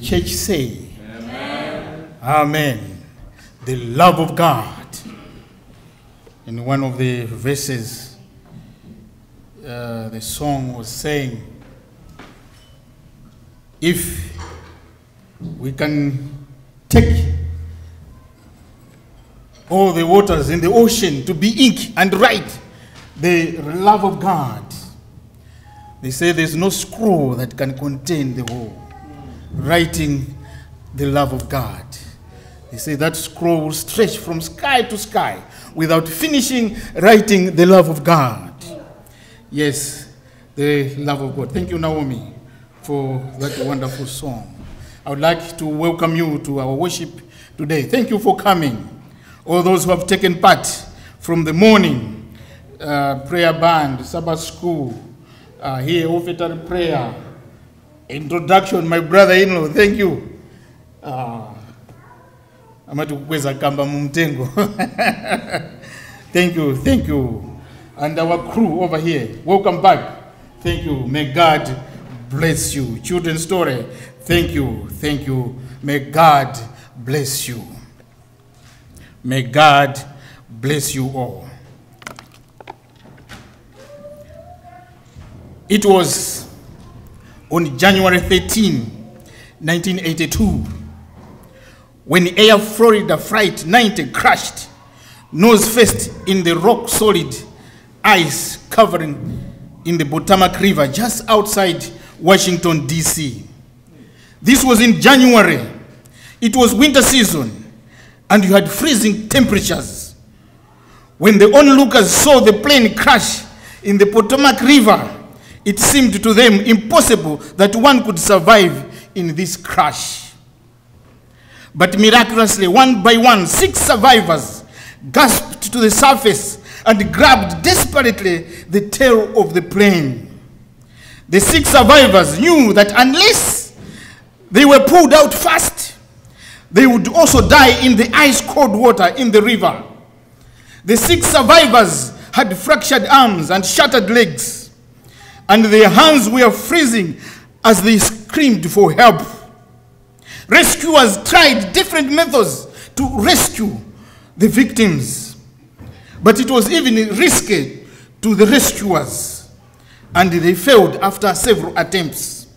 church say? Amen. Amen. The love of God. In one of the verses, the song was saying, if we can take all the waters in the ocean to be ink and write the love of God, they say there's no scroll that can contain the whole writing the love of God. They say that scroll will stretch from sky to sky without finishing writing the love of God. Yes, the love of God. Thank you, Naomi, for that wonderful song. I would like to welcome you to our worship today. Thank you for coming. All those who have taken part from the morning, prayer band, Sabbath school, here, offertory prayer, introduction, my brother-in-law, thank you. Thank you. And our crew over here, welcome back. Thank you. May God bless you. Children's story, thank you. May God bless you. May God bless you all. It was on January 13, 1982, when Air Florida Flight 90 crashed nose first in the rock-solid ice covering in the Potomac River just outside Washington, D.C. This was in January. It was winter season, and you had freezing temperatures. When the onlookers saw the plane crash in the Potomac River, it seemed to them impossible that one could survive in this crash. But miraculously, one by one, 6 survivors gasped to the surface and grabbed desperately the tail of the plane. The 6 survivors knew that unless they were pulled out fast, they would also die in the ice-cold water in the river. The 6 survivors had fractured arms and shattered legs, and their hands were freezing as they screamed for help. Rescuers tried different methods to rescue the victims, but it was even risky to the rescuers, and they failed after several attempts.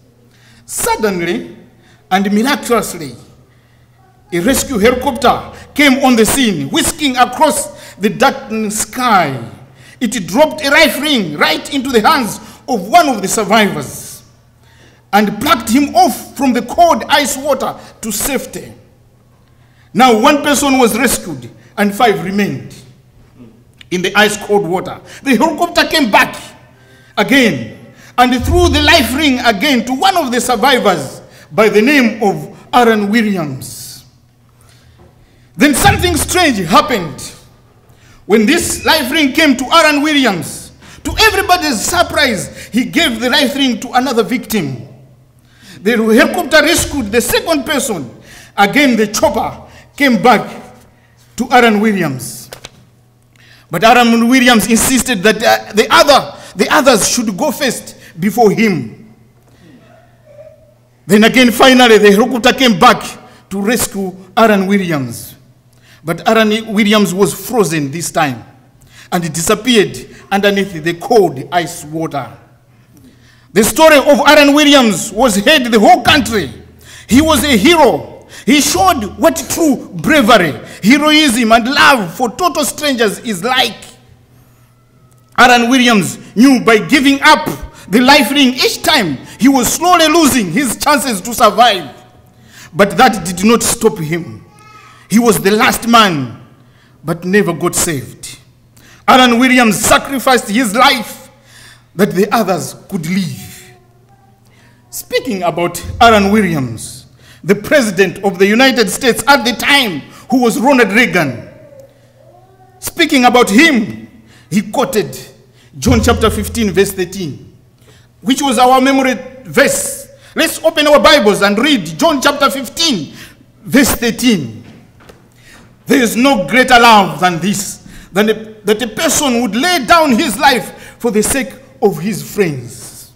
Suddenly and miraculously, a rescue helicopter came on the scene, whisking across the darkened sky. It dropped a rifle right into the hands of one of the survivors and plucked him off from the cold ice water to safety. Now 1 person was rescued and 5 remained in the ice cold water. The helicopter came back again and threw the life ring again to one of the survivors by the name of Aaron Williams. Then something strange happened. When this life ring came to Aaron Williams, to everybody's surprise, he gave the life ring to another victim. The helicopter rescued the second person. Again, the chopper came back to Aaron Williams. But Aaron Williams insisted that the others should go first before him. Then again, finally, the helicopter came back to rescue Aaron Williams. But Aaron Williams was frozen this time, and he disappeared underneath the cold ice water. The story of Aaron Williams was heard the whole country. He was a hero. He showed what true bravery, heroism, and love for total strangers is like. Aaron Williams knew by giving up the life ring each time, he was slowly losing his chances to survive. But that did not stop him. He was the last man, but never got saved. Aaron Williams sacrificed his life that the others could live. Speaking about Aaron Williams, the president of the United States at the time, who was Ronald Reagan, speaking about him, he quoted John chapter 15, verse 13, which was our memory verse. Let's open our Bibles and read John chapter 15, verse 13. There is no greater love than this, that a person would lay down his life for the sake of his friends.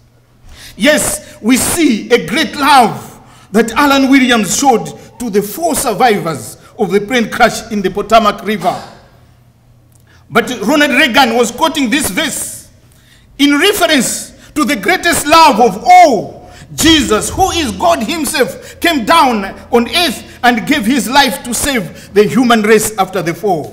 Yes, we see a great love that Alan Williams showed to the 4 survivors of the plane crash in the Potomac River. But Ronald Reagan was quoting this verse in reference to the greatest love of all, Jesus, who is God himself, came down on earth and gave his life to save the human race after the fall.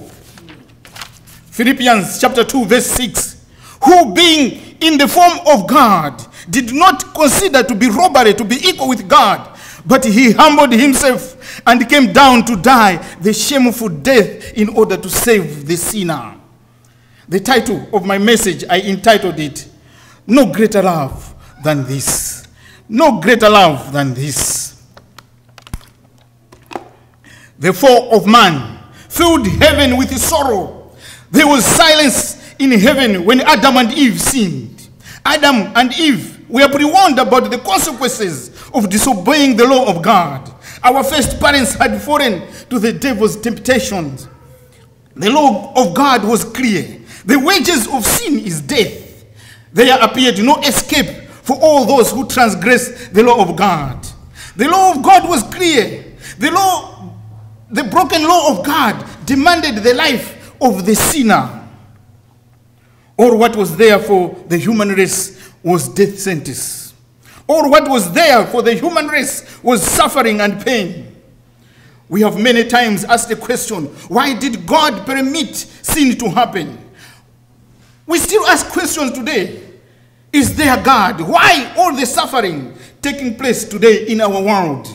Philippians chapter 2 verse 6, who being in the form of God did not consider to be robbery to be equal with God, but he humbled himself and came down to die the shameful death in order to save the sinner. The title of my message, I entitled it, No Greater Love Than This. No greater love than this. The fall of man filled heaven with sorrow. There was silence in heaven when Adam and Eve sinned. Adam and Eve were pre-warned about the consequences of disobeying the law of God. Our first parents had fallen to the devil's temptations. The law of God was clear. The wages of sin is death. There appeared no escape for all those who transgress the law of God. The law of God was clear. The broken law of God demanded the life of the sinner. Or what was there for the human race was death sentence. Or what was there for the human race was suffering and pain. We have many times asked the question, why did God permit sin to happen? We still ask questions today. Is there God? Why all the suffering taking place today in our world?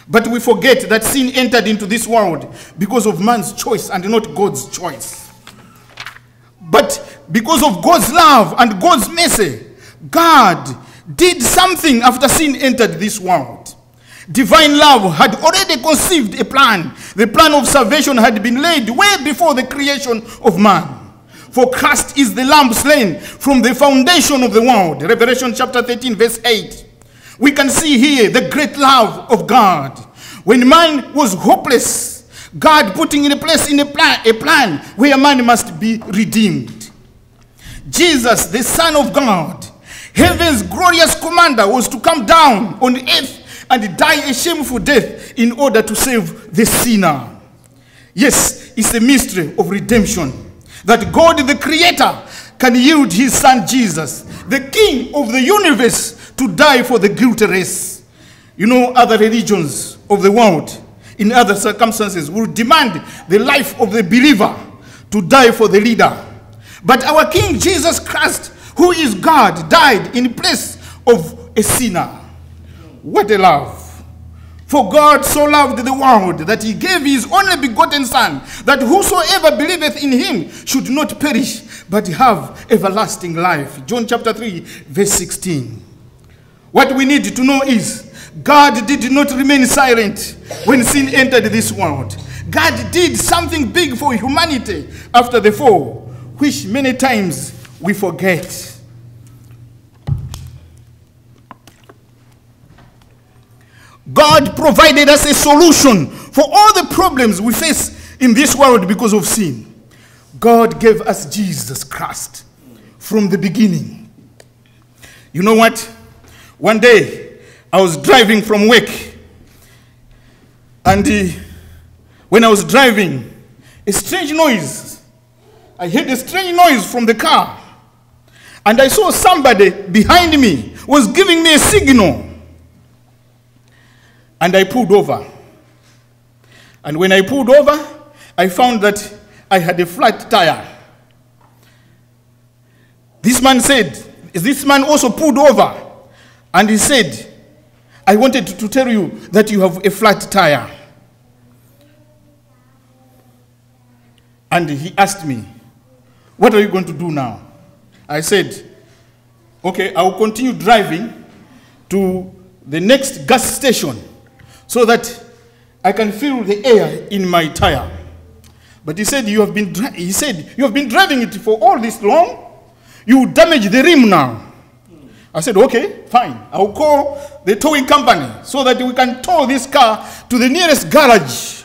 But we forget that sin entered into this world because of man's choice and not God's choice. But because of God's love and God's mercy, God did something after sin entered this world. Divine love had already conceived a plan. The plan of salvation had been laid way before the creation of man. For Christ is the lamb slain from the foundation of the world. Revelation chapter 13 verse 8. We can see here the great love of God. When man was hopeless, God putting in place a plan where man must be redeemed. Jesus, the Son of God, heaven's glorious commander, was to come down on earth and die a shameful death in order to save the sinner. Yes, it's a mystery of redemption. That God the Creator can yield his Son Jesus, the King of the universe, to die for the guilty race. You know, other religions of the world, in other circumstances, will demand the life of the believer to die for the leader. But our King Jesus Christ, who is God, died in place of a sinner. What a love! For God so loved the world that he gave his only begotten Son, that whosoever believeth in him should not perish, but have everlasting life. John chapter 3, verse 16. What we need to know is, God did not remain silent when sin entered this world. God did something big for humanity after the fall, which many times we forget. God provided us a solution for all the problems we face in this world because of sin. God gave us Jesus Christ from the beginning. You know what? One day, I was driving from work. And when I was driving, a strange noise. I heard a strange noise from the car. And I saw somebody behind me was giving me a signal. And I pulled over. And when I pulled over, I found that I had a flat tire. This man also pulled over. And he said, I wanted to tell you that you have a flat tire. And he asked me, what are you going to do now? I said, okay, I will continue driving to the next gas station so that I can feel the air in my tire. But he said, you have been driving it for all this long. You damage the rim now. I said, okay, fine. I'll call the towing company so that we can tow this car to the nearest garage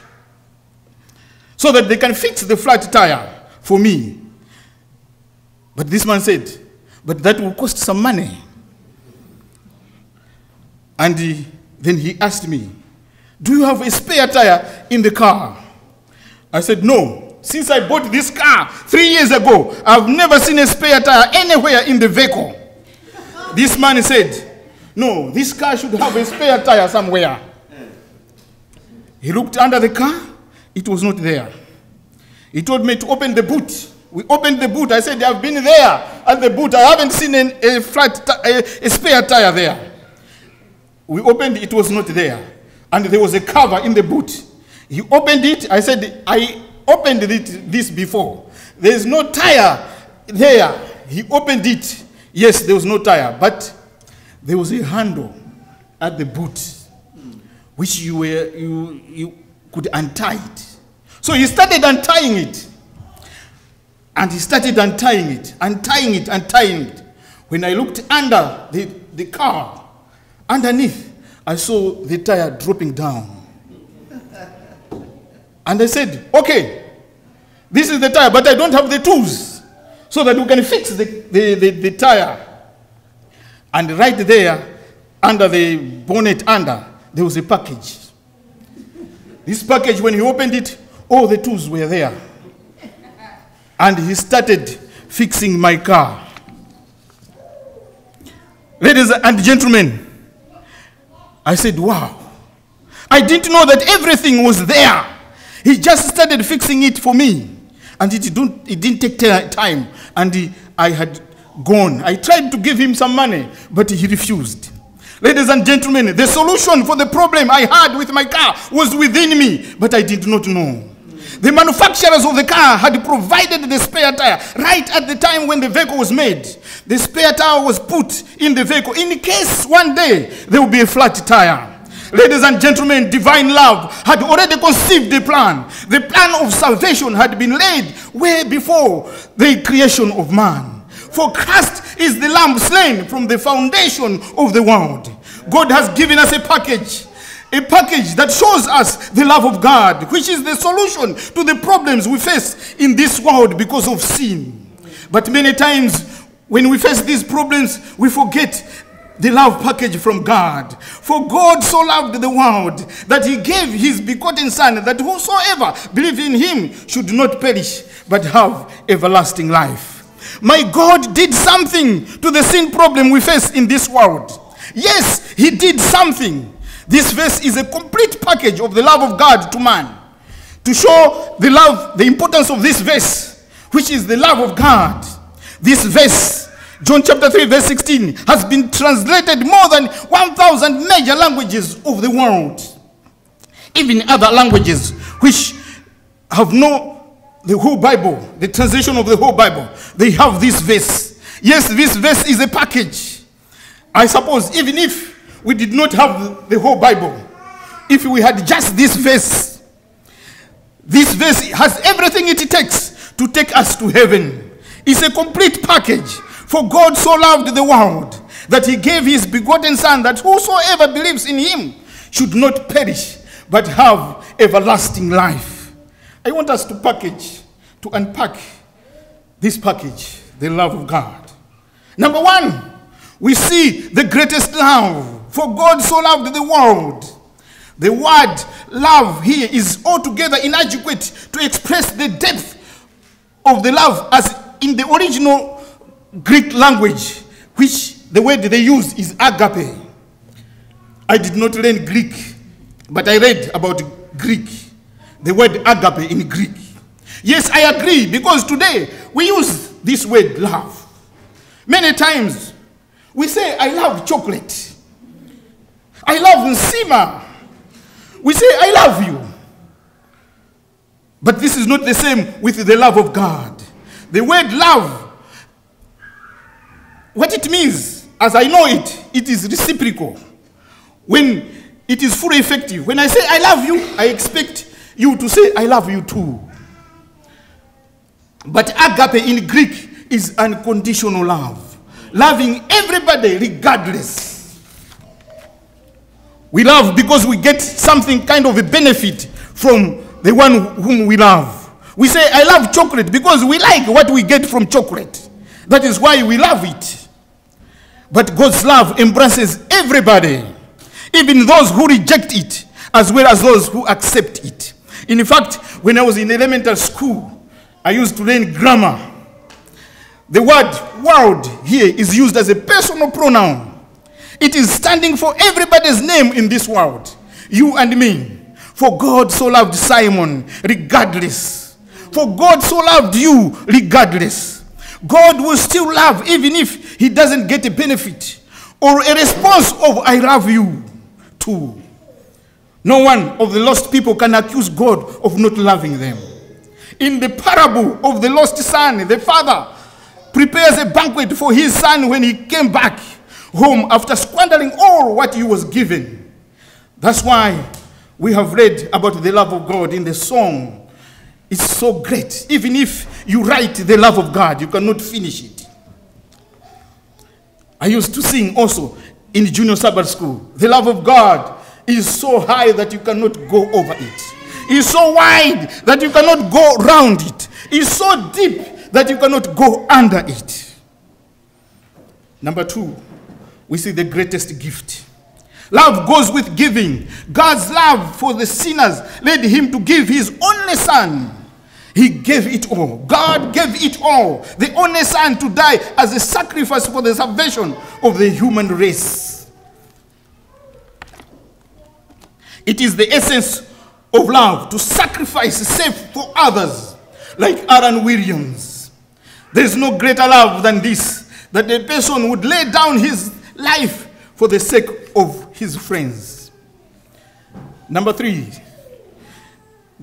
so that they can fix the flat tire for me. But this man said, but that will cost some money. And Then he asked me, do you have a spare tire in the car? I said, no. Since I bought this car 3 years ago, I've never seen a spare tire anywhere in the vehicle. This man said, no, this car should have a spare tire somewhere. He looked under the car. It was not there. He told me to open the boot. We opened the boot. I said, I've been there at the boot. I haven't seen a spare tire there. We opened it. It was not there. And there was a cover in the boot. He opened it. I said, I opened this before. There's no tire there. He opened it. Yes, there was no tire. But there was a handle at the boot, which you could untie it. So he started untying it. And he started untying it, untying it, untying it. When I looked under the car, underneath, I saw the tire dropping down. And I said, okay, this is the tire, but I don't have the tools so that we can fix the tire. And right there, under the bonnet there was a package. This package, when he opened it, all the tools were there. And he started fixing my car. Ladies and gentlemen, I said, wow. I didn't know that everything was there. He just started fixing it for me. And it didn't take time. And I had gone. I tried to give him some money, but he refused. Ladies and gentlemen, the solution for the problem I had with my car was within me, but I did not know. The manufacturers of the car had provided the spare tire right at the time when the vehicle was made. The spare tire was put in the vehicle in case one day there will be a flat tire. Ladies and gentlemen, divine love had already conceived the plan. The plan of salvation had been laid way before the creation of man. For Christ is the lamb slain from the foundation of the world. God has given us a package that shows us the love of God, which is the solution to the problems we face in this world because of sin. But many times when we face these problems, we forget the love package from God. For God so loved the world that he gave his begotten Son, that whosoever believes in him should not perish but have everlasting life. My God did something to the sin problem we face in this world. Yes, he did something. This verse is a complete package of the love of God to man. To show the love, the importance of this verse, which is the love of God. This verse, John chapter 3 verse 16, has been translated more than 1,000 major languages of the world. Even other languages which have the whole Bible, the translation of the whole Bible, they have this verse. Yes, this verse is a package. I suppose even if we did not have the whole Bible, if we had just this verse has everything it takes to take us to heaven. It's a complete package. For God so loved the world that he gave his begotten Son, that whosoever believes in him should not perish but have everlasting life. I want us to unpack this package, the love of God. Number one, we see the greatest love. For God so loved the world. The word love here is altogether inadequate to express the depth of the love as in the original Greek language, which the word they use is agape. I did not learn Greek, but I read about Greek. The word agape in Greek. Yes, I agree, because today we use this word love. Many times we say, I love chocolate. I love Symon. We say, I love you. But this is not the same with the love of God. The word love, what it means, as I know it, it is reciprocal. When it is fully effective. When I say, I love you, I expect you to say, I love you too. But agape in Greek is unconditional love. Loving everybody regardless. We love because we get something kind of a benefit from the one whom we love. We say, I love chocolate because we like what we get from chocolate. That is why we love it. But God's love embraces everybody. even those who reject it, as well as those who accept it. In fact, when I was in elementary school, I used to learn grammar. The word world here is used as a personal pronoun. It is standing for everybody's name in this world, you and me. For God so loved Symon, regardless. For God so loved you, regardless. God will still love even if he doesn't get a benefit or a response of I love you too. No one of the lost people can accuse God of not loving them. In the parable of the lost son, the father prepares a banquet for his son when he came back home after squandering all what he was given. That's why we have read about the love of God in the song. It's so great. Even if you write the love of God, you cannot finish it. I used to sing also in junior Sabbath school. The love of God is so high that you cannot go over it. It's so wide that you cannot go around it. It's so deep that you cannot go under it. Number 2, we see the greatest gift. Love goes with giving. God's love for the sinners led him to give his only son. He gave it all. God gave it all. The only son to die as a sacrifice for the salvation of the human race. It is the essence of love to sacrifice self for others, like Aaron Williams. There is no greater love than this, that a person would lay down his life for the sake of his friends. Number 3,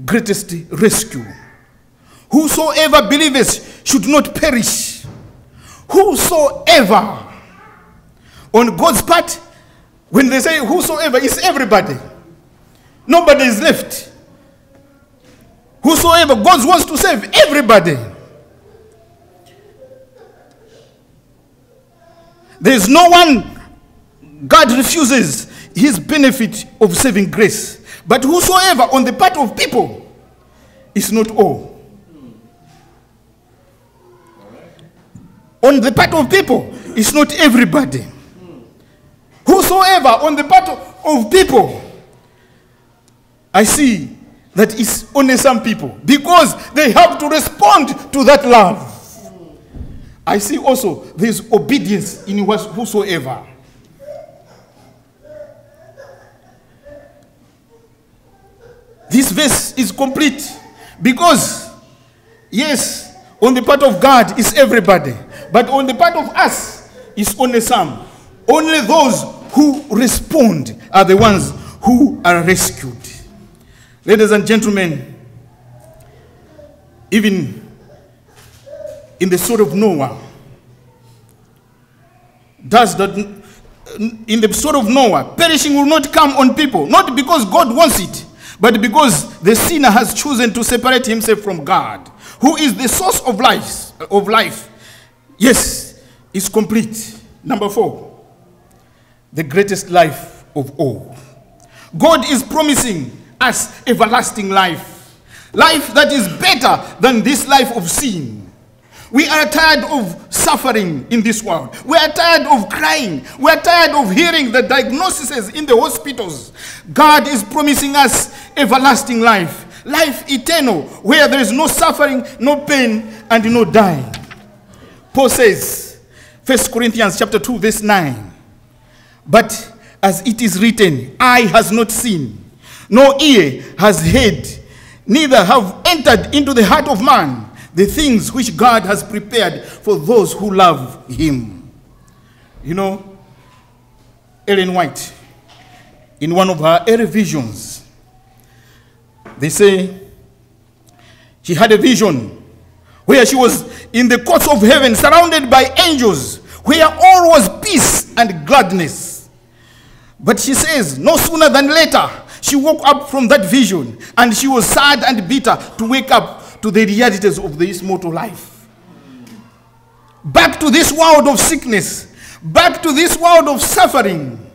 greatest rescue. Whosoever believeth should not perish. Whosoever. On God's part, when they say whosoever, it's everybody. Nobody is left. Whosoever, God wants to save everybody. There is no one God refuses his benefit of saving grace. But whosoever on the part of people is not all. On the part of people is not everybody. Whosoever on the part of people, I see that it's only some people, because they have to respond to that love. I see also there's obedience in whosoever. This verse is complete because, yes, on the part of God is everybody, but on the part of us is only some. Only those who respond are the ones who are rescued. Ladies and gentlemen, even in the story of Noah, in the story of Noah, perishing will not come on people, not because God wants it, but because the sinner has chosen to separate himself from God, who is the source of life. Yes, it's complete. Number 4, the greatest life of all. God is promising us everlasting life. Life that is better than this life of sin. We are tired of suffering in this world. We are tired of crying. We are tired of hearing the diagnoses in the hospitals. God is promising us everlasting life. Life eternal, where there is no suffering, no pain, and no dying. Paul says, 1 Corinthians chapter 2, verse 9. But as it is written, eye has not seen, no ear has heard, neither have entered into the heart of man the things which God has prepared for those who love him. You know, Ellen White, in one of her early visions, they say she had a vision where she was in the courts of heaven surrounded by angels, where all was peace and gladness. But she says, no sooner than later, she woke up from that vision, and she was sad and bitter to wake up to the realities of this mortal life. Back to this world of sickness, back to this world of suffering.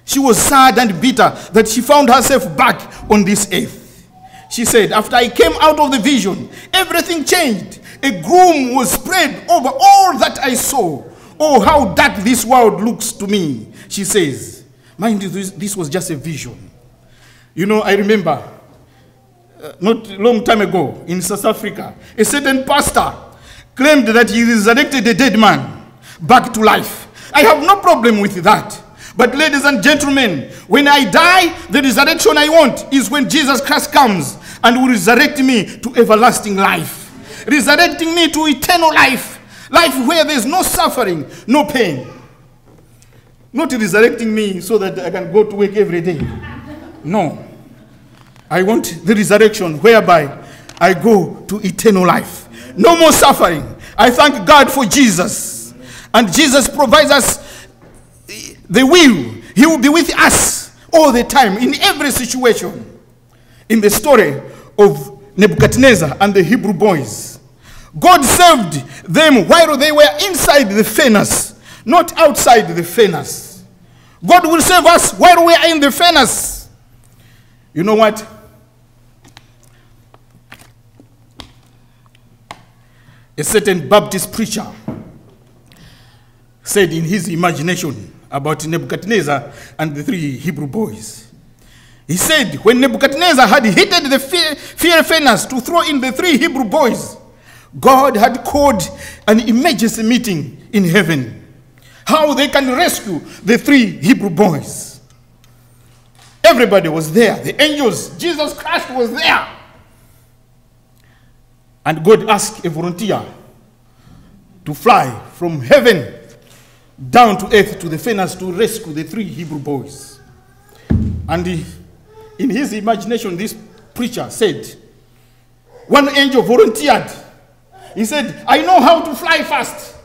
She was sad and bitter that she found herself back on this earth. She said, after I came out of the vision, everything changed. A gloom was spread over all that I saw. Oh, how dark this world looks to me, she says. Mind you, this was just a vision. You know, I remember not a long time ago in South Africa, a certain pastor claimed that he resurrected a dead man back to life. I have no problem with that. But ladies and gentlemen, when I die, the resurrection I want is when Jesus Christ comes and will resurrect me to everlasting life. Resurrecting me to eternal life. Life where there's no suffering, no pain. Not resurrecting me so that I can go to work every day. No. I want the resurrection whereby I go to eternal life. No more suffering. I thank God for Jesus. And Jesus provides us the will. He will be with us all the time in every situation. In the story of Nebuchadnezzar and the Hebrew boys, God saved them while they were inside the furnace, not outside the furnace. God will save us while we are in the furnace. You know what? A certain Baptist preacher said in his imagination about Nebuchadnezzar and the three Hebrew boys. He said, when Nebuchadnezzar had heated the fire furnace to throw in the three Hebrew boys, God had called an emergency meeting in heaven. How they can rescue the three Hebrew boys. Everybody was there. The angels, Jesus Christ was there. And God asked a volunteer to fly from heaven down to earth to the furnace to rescue the three Hebrew boys. And in his imagination, this preacher said, one angel volunteered. He said, I know how to fly fast.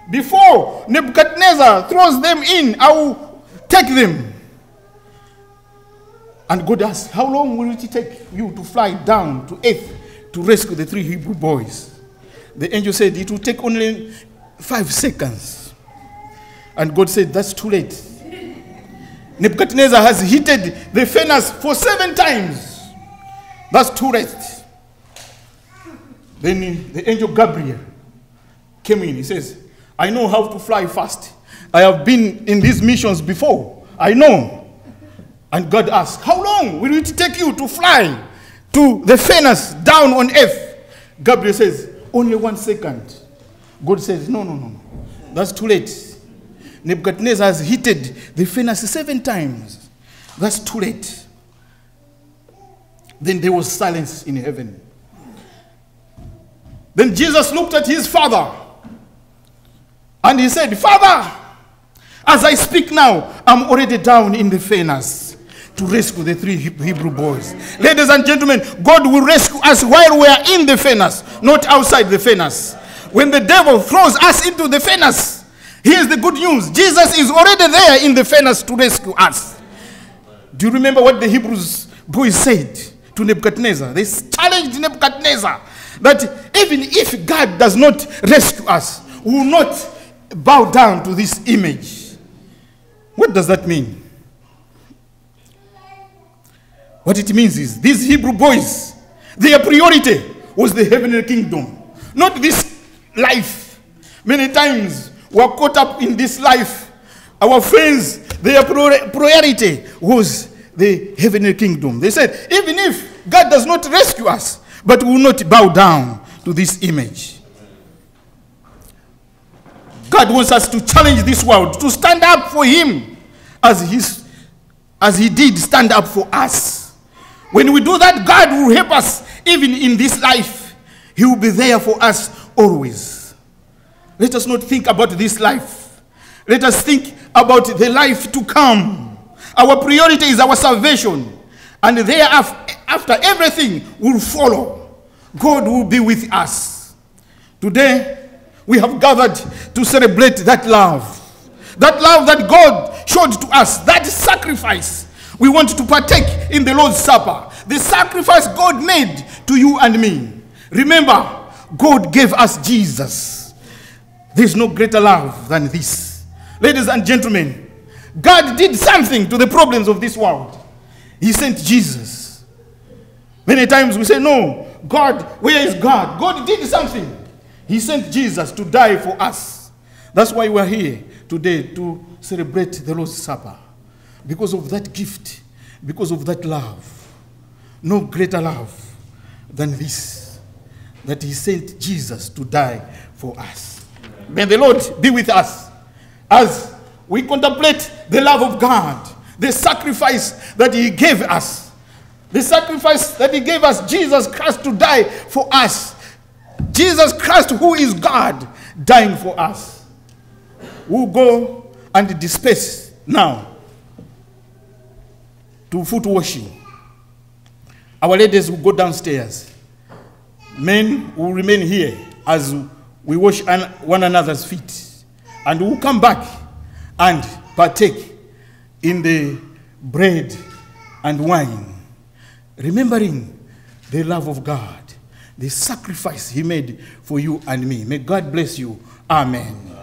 Before Nebuchadnezzar throws them in, I will take them. And God asked, how long will it take you to fly down to earth to rescue the three Hebrew boys? The angel said, it will take only 5 seconds. And God said, that's too late. Nebuchadnezzar has heated the furnace for 7 times. That's too late. Then the angel Gabriel came in. He says, I know how to fly fast. I have been in these missions before. I know. And God asked, how long will it take you to fly to the furnace down on earth? Gabriel says, only 1 second. God says, no. That's too late. Nebuchadnezzar has heated the furnace 7 times. That's too late. Then there was silence in heaven. Then Jesus looked at his father and he said, Father, as I speak now, I'm already down in the furnace to rescue the three Hebrew boys. Ladies and gentlemen, God will rescue us while we are in the furnace, not outside the furnace. When the devil throws us into the furnace, here's the good news. Jesus is already there in the furnace to rescue us. Do you remember what the Hebrews boys said to Nebuchadnezzar? They challenged Nebuchadnezzar that even if God does not rescue us, we will not bow down to this image. What does that mean? What it means is these Hebrew boys, their priority was the heavenly kingdom, not this life. Many times we are caught up in this life. Our friends, their priority was the heavenly kingdom. They said, even if God does not rescue us, but we will not bow down to this image. God wants us to challenge this world, to stand up for him as he did stand up for us. When we do that, God will help us even in this life. He will be there for us always. Let us not think about this life. Let us think about the life to come. Our priority is our salvation. And thereafter, everything will follow. God will be with us. Today, we have gathered to celebrate that love. That love that God showed to us. That sacrifice. We want to partake in the Lord's Supper. The sacrifice God made to you and me. Remember, God gave us Jesus. There's no greater love than this. Ladies and gentlemen, God did something to the problems of this world. He sent Jesus. Many times we say, no, God, where is God? God did something. He sent Jesus to die for us. That's why we're here today to celebrate the Lord's Supper. because of that gift, because of that love. No greater love than this, that he sent Jesus to die for us. May the Lord be with us as we contemplate the love of God, the sacrifice that he gave us, the sacrifice that he gave us, Jesus Christ, to die for us. Jesus Christ, who is God, dying for us. We'll go and disperse now to foot washing. Our ladies will go downstairs. Men will remain here as we wash one another's feet. And we'll come back and partake in the bread and wine, remembering the love of God, the sacrifice he made for you and me. May God bless you. Amen.